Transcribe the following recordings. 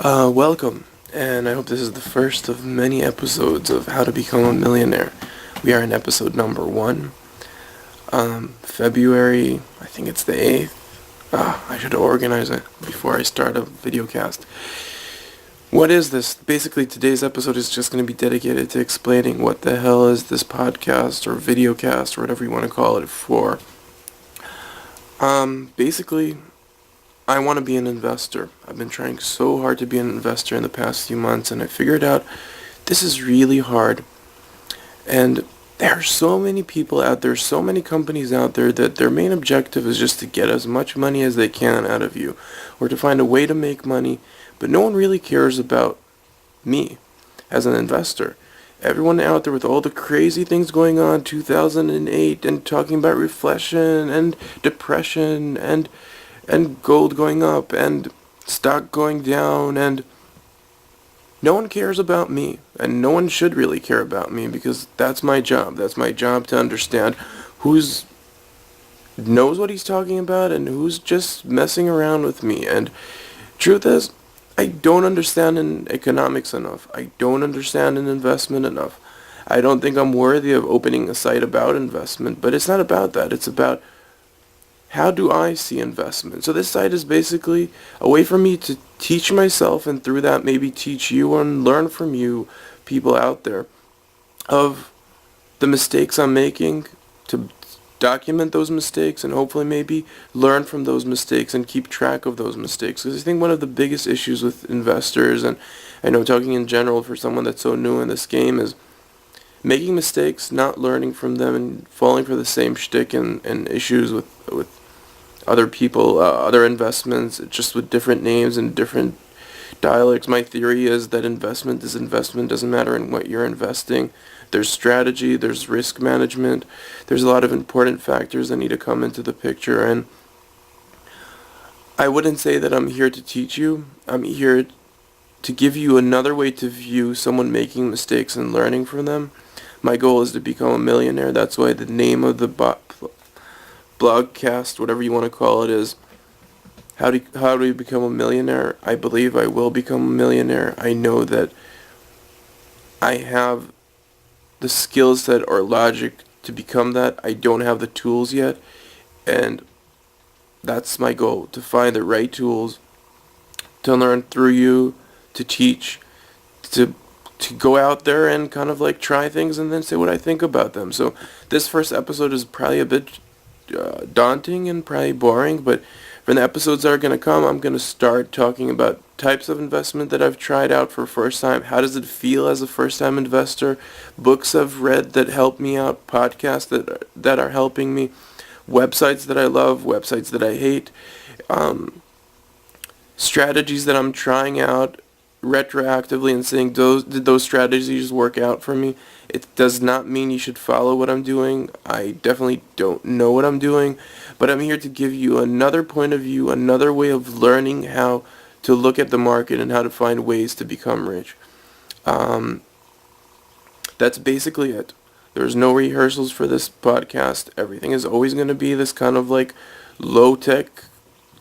Welcome, and I hope this is the first of many episodes of How to Become a Millionaire. We are in episode number 1. February, I think it's the 8th. I should organize it before I start a video cast. What is this? Basically, today's episode is just going to be dedicated to explaining what the hell is this podcast or video cast or whatever you want to call it for. Basically, I want to be an investor. I've been trying so hard to be an investor in the past few months, and I figured out this is really hard. And there are so many people out there, so many companies out there that their main objective is just to get as much money as they can out of you, or to find a way to make money, but no one really cares about me as an investor. Everyone out there with all the crazy things going on, 2008, and talking about reflation and depression and gold going up and stock going down, and no one cares about me, and no one should really care about me, because that's my job. That's my job, to understand who's knows what he's talking about and who's just messing around with me. And truth is, I don't understand in economics enough. I don't understand in investment enough. I don't think I'm worthy of opening a site about investment, but it's not about that. It's about how do I see investment? So this site is basically a way for me to teach myself, and through that maybe teach you and learn from you, people out there, of the mistakes I'm making, to document those mistakes and hopefully maybe learn from those mistakes and keep track of those mistakes. Because I think one of the biggest issues with investors, and I know talking in general for someone that's so new in this game, is making mistakes, not learning from them, and falling for the same shtick and issues with other people, other investments, just with different names and different dialects. My theory is that investment is investment. Doesn't matter in what you're investing. There's strategy, there's risk management, there's a lot of important factors that need to come into the picture, and I wouldn't say that I'm here to teach you. I'm here to give you another way to view someone making mistakes and learning from them. My goal is to become a millionaire. That's why the name of the blogcast, whatever you want to call it, is how do you become a millionaire? I believe I will become a millionaire. I know that I have the skill set or logic to become that. I don't have the tools yet, and that's my goal, to find the right tools, to learn through you, to teach, to go out there and kind of like try things and then say what I think about them. So this first episode is probably a bit daunting and probably boring, but for the episodes that are going to come, I'm going to start talking about types of investment that I've tried out for first time. How does it feel as a first time investor? Books I've read that help me out, podcasts that are helping me, websites that I love, websites that I hate, strategies that I'm trying out retroactively and saying, did those strategies work out for me? It does not mean you should follow what I'm doing. I definitely don't know what I'm doing, but I'm here to give you another point of view, another way of learning how to look at the market and how to find ways to become rich. That's basically it. There's no rehearsals for this podcast. Everything is always going to be this kind of like low-tech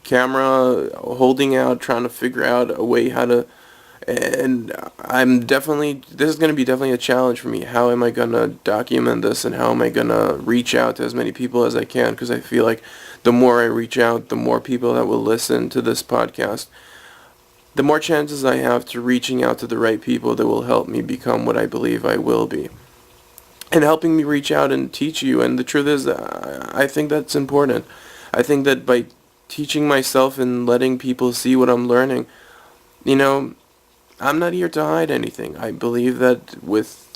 camera holding out, trying to figure out a way how to, and this is going to be definitely a challenge for me. How am I going to document this, and how am I going to reach out to as many people as I can? Because I feel like the more I reach out, the more people that will listen to this podcast, the more chances I have to reaching out to the right people that will help me become what I believe I will be, and helping me reach out and teach you. And the truth is, I think that's important. I think that by teaching myself and letting people see what I'm learning, I'm not here to hide anything. I believe that with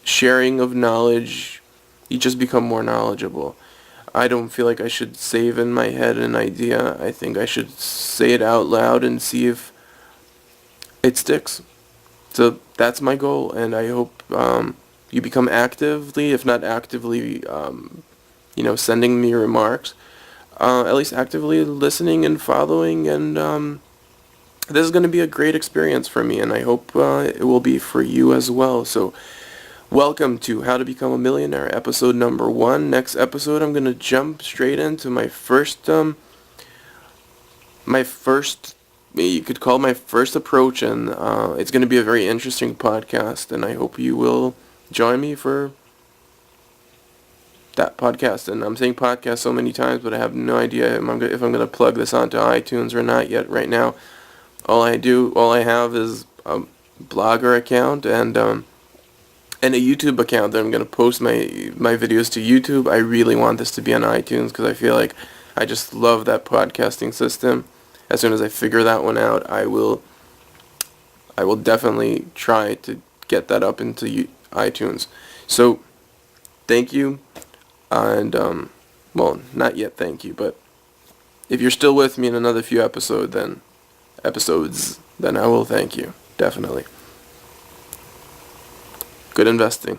sharing of knowledge, you just become more knowledgeable. I don't feel like I should save in my head an idea. I think I should say it out loud and see if it sticks. So that's my goal, and I hope you become actively, if not actively, sending me remarks, at least actively listening and following, and this is going to be a great experience for me, and I hope it will be for you as well. So welcome to How to Become a Millionaire, episode number 1. Next episode, I'm going to jump straight into my first you could call my first approach, and it's going to be a very interesting podcast, and I hope you will join me for that podcast. And I'm saying podcast so many times, but I have no idea if I'm going to plug this onto iTunes or not yet right now. All I have is a Blogger account and a YouTube account that I'm going to post my videos to YouTube. I really want this to be on iTunes because I feel like I just love that podcasting system. As soon as I figure that one out, I will definitely try to get that up into iTunes. So, thank you, and well, not yet thank you, but if you're still with me in another few episodes, then I will thank you, definitely. Good investing.